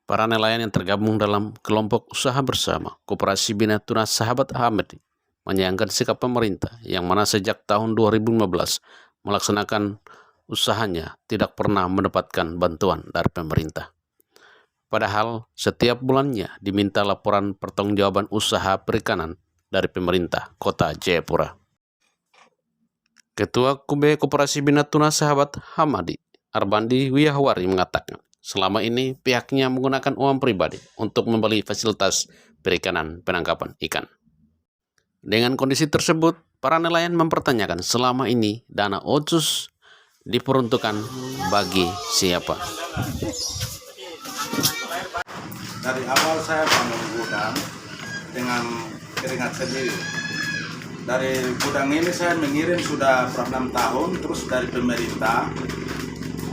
Para nelayan yang tergabung dalam kelompok usaha bersama Koperasi Bina Tuna Sahabat Hamadi menyayangkan sikap pemerintah yang mana sejak tahun 2015 melaksanakan usahanya tidak pernah mendapatkan bantuan dari pemerintah. Padahal setiap bulannya diminta laporan pertanggungjawaban usaha perikanan dari pemerintah Kota Jayapura. Ketua KUB Koperasi Bina Tuna Sahabat Hamadi, Arbandi Wiyahwari mengatakan, selama ini pihaknya menggunakan uang pribadi untuk membeli fasilitas perikanan penangkapan ikan. Dengan kondisi tersebut, para nelayan mempertanyakan selama ini dana otsus diperuntukkan bagi siapa. Dari awal saya bangun gudang dengan keringat sendiri. Dari gudang ini saya mengirim sudah 6 tahun, terus dari pemerintah,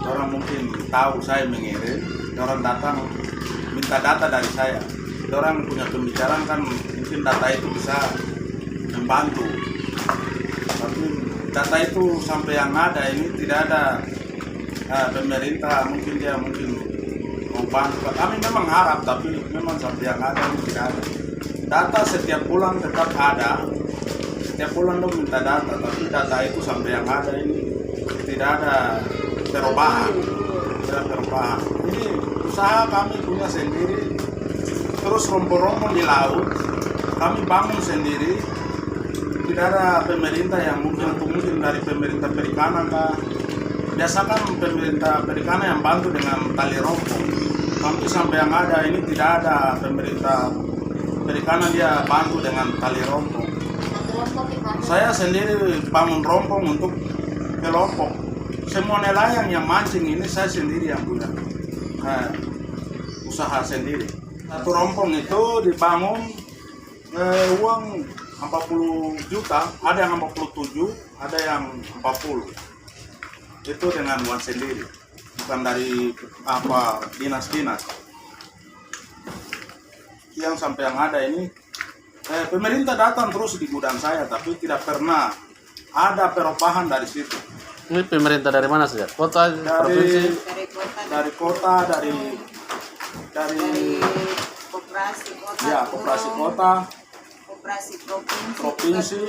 orang mungkin tahu saya mengirim, orang datang minta data dari saya. Orang punya pembicaraan kan mungkin data itu bisa membantu. Tapi data itu sampai yang ada ini tidak ada pemerintah mungkin membantu. Kami memang harap, tapi memang sampai yang ada ini tidak ada. Data setiap bulan tetap ada. Setiap bulan dong minta data, tapi data itu sampai yang ada ini tidak ada perubahan. Ini usaha kami punya sendiri, terus rombong-rombong di laut, kami bangun sendiri, tidak ada pemerintah yang mungkin dari pemerintah perikanan kah. Biasakan pemerintah perikanan yang bantu dengan tali rompong, tapi sampai yang ada ini tidak ada pemerintah perikanan dia bantu dengan tali rompong. Saya sendiri bangun rompong untuk kelompok. Semua nelayan yang mancing ini saya sendiri yang punya usaha sendiri. Satu rompong itu dibangun uang 40 juta, ada yang 47, ada yang 40. Itu dengan uang sendiri, bukan dari dinas-dinas. Yang sampai yang ada ini pemerintah datang terus di gudang saya, tapi tidak pernah ada perubahan dari situ. Ini pemerintah dari mana saja? Kota, provinsi? Dari kota, dari koperasi kota, ya, koperasi kota, koperasi provinsi,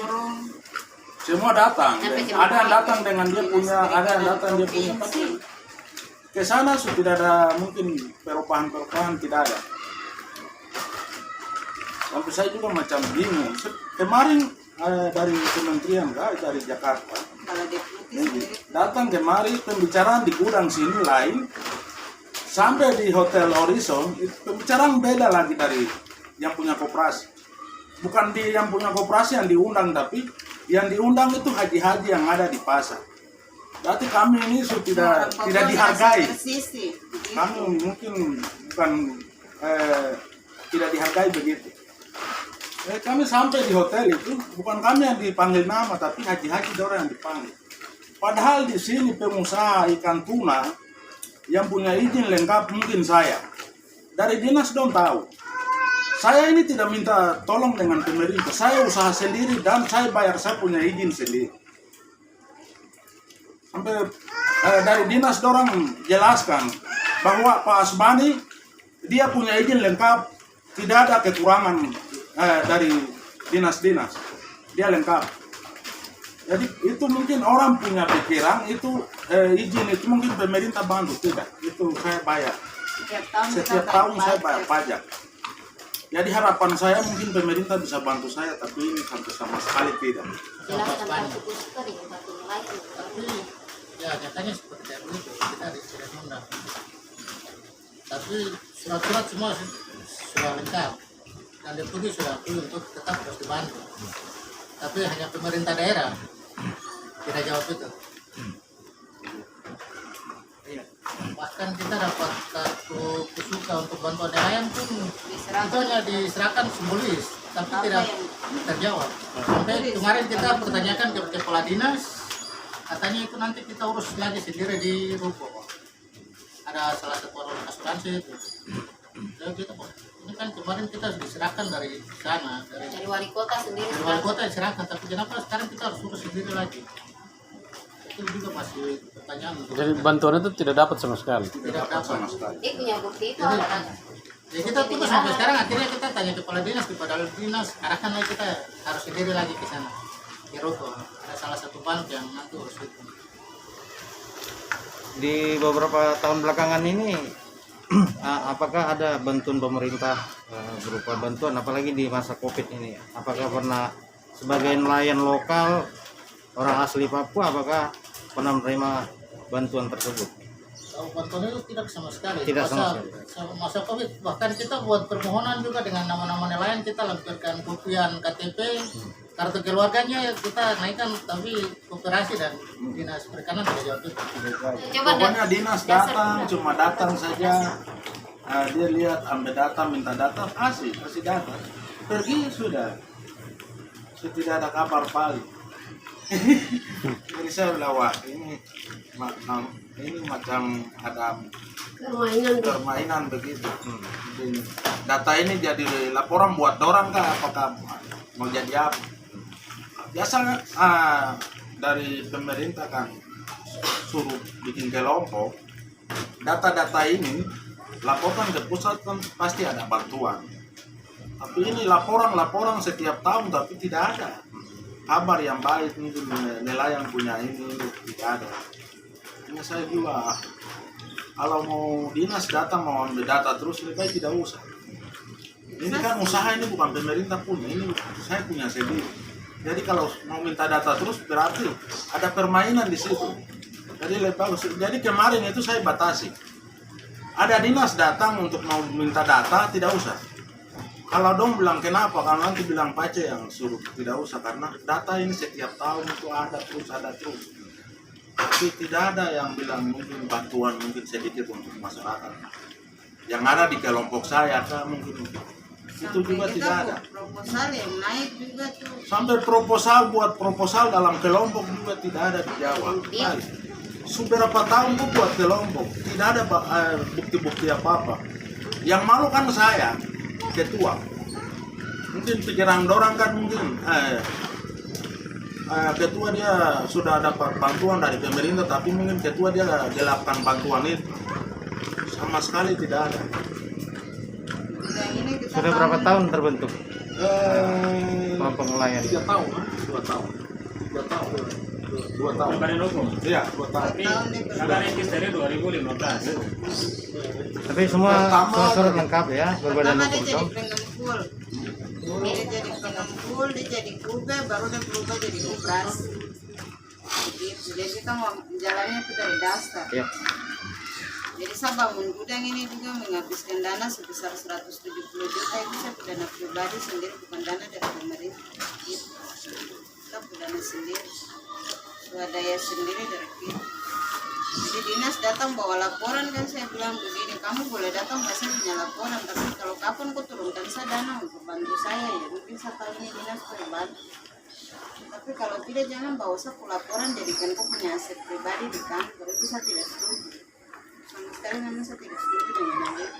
semua datang. Ada yang datang dengan dia punya, ada yang datang dia punya. Tapi ke sana sudah tidak ada mungkin perubahan tidak ada. Sampai saya juga macam bingung. Kemarin dari kementerian dari Jakarta datang kemari pembicaraan di gudang sini lain, sampai di Hotel Horizon pembicaraan beda lagi dari yang punya koperasi. Bukan di yang punya koperasi yang diundang, tapi yang diundang itu haji-haji yang ada di pasar. Berarti kami ini sudah tidak dihargai. Kami mungkin bukan tidak dihargai begitu. Kami sampai di hotel itu, bukan kami yang dipanggil nama, tapi haji-haji orang yang dipanggil. Padahal di sini pengusaha ikan tuna yang punya izin lengkap mungkin saya. Dari dinas dong tahu. Saya ini tidak minta tolong dengan pemerintah. Saya usaha sendiri dan saya bayar, saya punya izin sendiri. Sampai dari dinas dorang jelaskan bahwa Pak Asmani dia punya izin lengkap, tidak ada kekurangan dari dinas-dinas, dia lengkap. Jadi itu mungkin orang punya pikiran itu izin itu mungkin pemerintah bantu, tidak, itu saya bayar setiap tahun saya bayar pajak. Jadi harapan saya mungkin pemerintah bisa bantu saya, tapi ini sampai sama sekali tidak. Ya nyatanya seperti kayak begitu, kita tidak undang. Tapi surat-surat semua sudah lengkap. Dan deputi sudah akui untuk tetap harus dibantu. Tapi hanya pemerintah daerah tidak jawab itu. Bahkan kita dapat kartu kusuka untuk bantuan nelayan pun itu hanya diserahkan simbolis, tapi tidak terjawab. Sampai kemarin kita pertanyakan ke kepala dinas, katanya itu nanti kita urus lagi sendiri di Ruko. Ada salah satu orang asuransi itu. Dan kita ini kan kemarin kita diserahkan dari sana, dari wali kota sendiri. Dari wali kota diserahkan, tapi kenapa sekarang kita harus urus sendiri lagi? Itu juga masih pertanyaan. Jadi bantuan itu tidak dapat sama sekali. Tidak dapat sama dapat. sekali. Dia punya bukti itu Jadi, apa? ya kita tuh sampai sekarang akhirnya kita tanya kepala dinas, arahkan lagi kita harus sendiri lagi ke sana. Di Ruko ada salah satu bank yang nanti urus itu. Di beberapa tahun belakangan ini apakah ada bantuan pemerintah berupa bantuan apalagi di masa Covid ini? Apakah pernah sebagai nelayan lokal orang asli Papua apakah pernah menerima bantuan tersebut? Kalau bantuan itu tidak sama sekali. Tidak sama Masa Covid bahkan kita buat permohonan juga dengan nama-nama nelayan, kita lampirkan kopian KTP, kartu keluarganya kita naikkan, tapi koperasi dan dinas perikanan tidak jawab itu. Coba Pokoknya dinas datang, cuma datang saja. Dia lihat ambil data, minta data, kasih data. Pergi sudah. Tidak ada kabar balik. Jadi saya bilang, wah ini macam ada permainan begitu. Jadi, data ini jadi laporan buat orang kah? Apakah mau jadi apa? Biasa dari pemerintah kan suruh bikin kelompok, data-data ini laporkan ke pusat kan pasti ada bantuan. Tapi ini laporan setiap tahun tapi tidak ada kabar yang baik, mungkin nelayan punya ini tidak ada. Ini saya juga kalau mau dinas datang mau ambil data terus lebih baik tidak usah. Ini kan usaha, ini bukan pemerintah punya, ini saya punya sendiri. Jadi kalau mau minta data terus berarti ada permainan di situ. Jadi lebih bagus. Jadi kemarin itu saya batasi. Ada dinas datang untuk mau minta data tidak usah. Kalau dong bilang kenapa? Kalau nanti bilang pace yang suruh tidak usah karena data ini setiap tahun itu ada terus. Tapi tidak ada yang bilang mungkin bantuan mungkin sedikit untuk masyarakat. Yang ada di kelompok saya kan mungkin itu juga tidak ada. Proposal yang naik juga tuh. Sampai buat proposal dalam kelompok juga tidak ada dijawab. Baik. Beberapa tahun tuh buat kelompok tidak ada bukti-bukti apa-apa. Yang malu kan saya, ketua. Mungkin pikiran dorang kan mungkin ketua dia sudah dapat bantuan dari pemerintah, tapi mungkin ketua dia gelapkan bantuan itu. Sama sekali tidak ada. Sudah berapa tahun terbentuk kelompok nelayan? 3 tahun, 2 tahun. 2 tahun. Iya, 2 tahun. Karena rintis dari 2015. Tapi semua surat lengkap ya, berbadan Pertama dia hukum jadi dong. pengempul. Dia jadi pengempul, dia jadi kube, baru dia berubah jadi koperasi. Gitu. Jadi kita mau jalannya itu dari dasar. Ya. Jadi saya bangun gudang ini juga menghabiskan dana sebesar 170 juta, itu saya dana pribadi sendiri, bukan dana dari pemerintah. Gitu. Kita dana sendiri, swadaya sendiri dari kita. Jadi dinas datang bawa laporan kan, saya bilang begini, kamu boleh datang pasti punya laporan, tapi kalau kapan kau turunkan saya dana untuk bantu saya ya, mungkin saya tahu ini dinas boleh bantu. Tapi kalau tidak jangan bawa saya laporan jadikan kau punya aset pribadi di kantor, itu saya tidak setuju. Sama sekali memang saya tidak setuju dengan hal itu.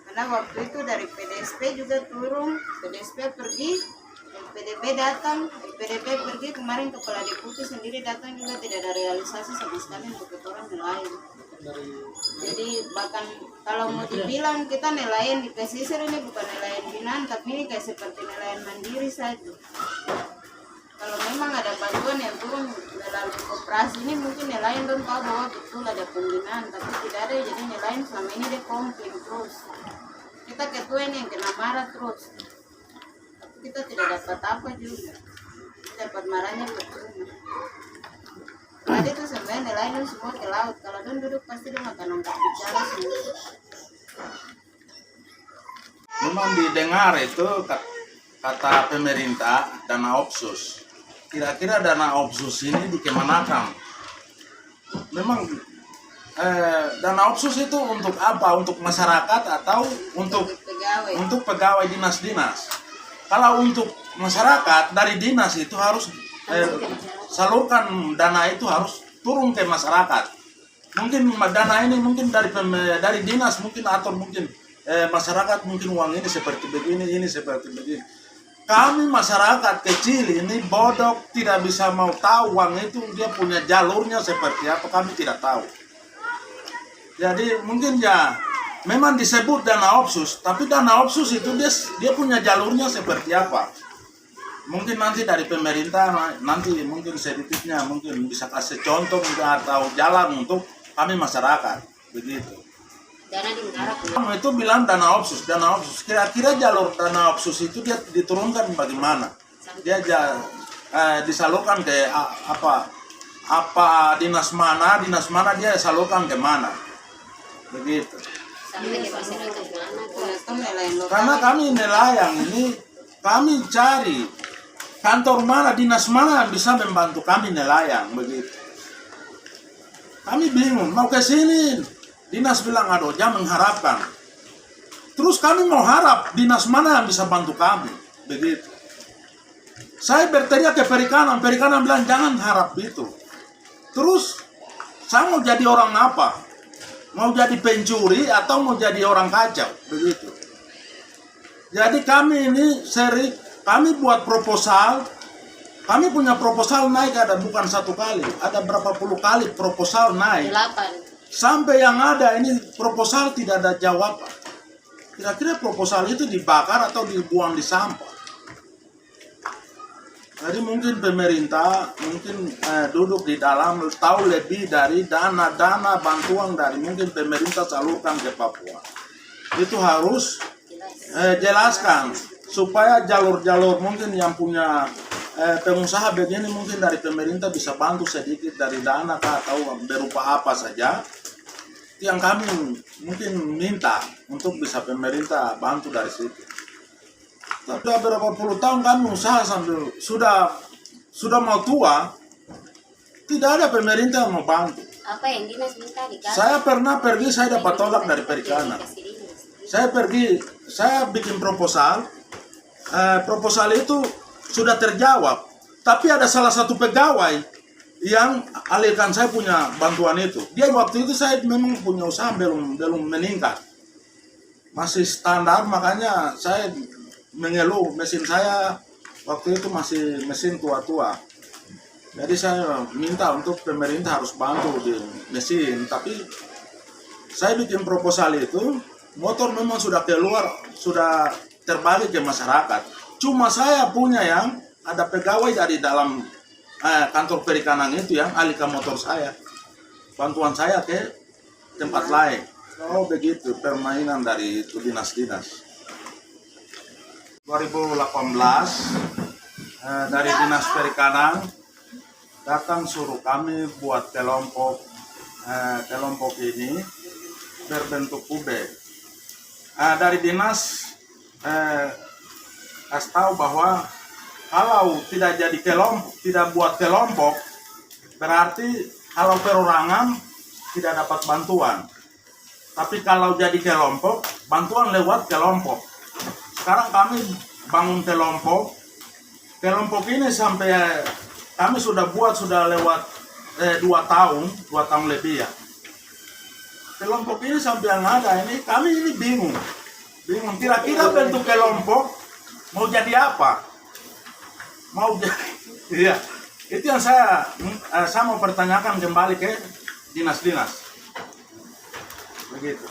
Karena waktu itu dari PDSP juga turun, PDSP pergi, LPDP datang, LPDP pergi, kemarin Kepala Deputi sendiri datang juga tidak ada realisasi sama sekali untuk orang nelayan. Jadi bahkan kalau mau dibilang kita nelayan di pesisir ini bukan nelayan binaan, tapi ini kayak seperti nelayan mandiri saja. Kalau memang ada bantuan yang turun melalui koperasi ini mungkin nelayan dong tahu bahwa betul ada pembinaan, tapi tidak ada, jadi nelayan selama ini dia komplain terus. Kita ketua ini yang kena marah terus, tapi kita tidak dapat apa juga, kita dapat marahnya percuma. Tadi tuh sebenarnya nelayan semua ke laut, kalau dong duduk pasti dia makan angkat bicara semua. Memang didengar itu kata pemerintah dana opsus. Kira-kira dana opsus ini dikemanakan? Memang dana opsus itu untuk apa? Untuk masyarakat atau untuk pegawai dinas-dinas? Kalau untuk masyarakat dari dinas itu harus salurkan dana itu harus turun ke masyarakat. Mungkin dana ini mungkin dari dinas mungkin atau mungkin masyarakat mungkin uang ini seperti begini, ini seperti begini. kami masyarakat kecil ini bodoh, tidak bisa mau tahu uang itu dia punya jalurnya seperti apa, kami tidak tahu. Jadi mungkin ya memang disebut dana opsus, tapi dana opsus itu dia punya jalurnya seperti apa. Mungkin nanti dari pemerintah nanti mungkin sedikitnya mungkin bisa kasih contoh atau jalan untuk kami masyarakat begitu. Dana di negara Itu bilang dana opsus. Kira-kira jalur dana opsus itu dia diturunkan bagaimana? Dia disalurkan ke apa dinas mana dia salurkan ke mana? Begitu. sampai ke masyarakat mana? Karena kami nelayan ini kami cari kantor mana, dinas mana yang bisa membantu kami nelayan begitu. Kami bingung mau ke sini, dinas bilang aduh jangan mengharapkan. Terus kami mau harap dinas mana yang bisa bantu kami begitu. Saya berteriak ke perikanan bilang jangan harap itu. Terus saya mau jadi orang apa? Mau jadi pencuri atau mau jadi orang kacau begitu. Jadi kami ini kami buat proposal, kami punya proposal naik ada bukan satu kali, ada berapa puluh kali proposal naik. 8. Sampai yang ada ini proposal tidak ada jawaban. Kira-kira proposal itu dibakar atau dibuang di sampah. Jadi mungkin pemerintah duduk di dalam tahu lebih dari dana bantuan dari mungkin pemerintah salurkan ke Papua. Itu harus jelaskan supaya jalur-jalur mungkin yang punya pengusaha begini mungkin dari pemerintah bisa bantu sedikit dari dana atau berupa apa saja yang kami mungkin minta untuk bisa pemerintah bantu dari situ. Tapi beberapa puluh tahun kami usaha sambil sudah mau tua, tidak ada pemerintah yang mau bantu. Apa yang dinas minta dikasih? Saya pernah pergi, saya dapat tolak dari perikanan. Saya bikin proposal, proposal itu sudah terjawab, tapi ada salah satu pegawai yang alihkan saya punya bantuan itu. Dia waktu itu saya memang punya usaha belum meningkat, masih standar, makanya saya mengeluh mesin saya waktu itu masih mesin tua-tua. Jadi saya minta untuk pemerintah harus bantu di mesin, tapi saya bikin proposal itu, motor memang sudah keluar, sudah terbagi ke masyarakat. Cuma saya punya yang ada pegawai dari dalam kantor perikanan itu yang alihkan motor saya, bantuan saya ke tempat lain. Oh begitu permainan dari itu dinas-dinas. 2018 dari dinas perikanan datang suruh kami buat kelompok ini berbentuk kube. Dari dinas kasih tahu bahwa kalau tidak jadi kelompok, tidak buat kelompok, berarti kalau perorangan tidak dapat bantuan. Tapi kalau jadi kelompok, bantuan lewat kelompok. Sekarang kami bangun kelompok ini sampai kami sudah lewat 2 tahun lebih ya. Kelompok ini sampai yang ada ini kami ini bingung kira-kira bentuk kelompok mau jadi apa? Mau jadi, iya. Itu yang saya mau pertanyakan kembali ke dinas-dinas. Begitu.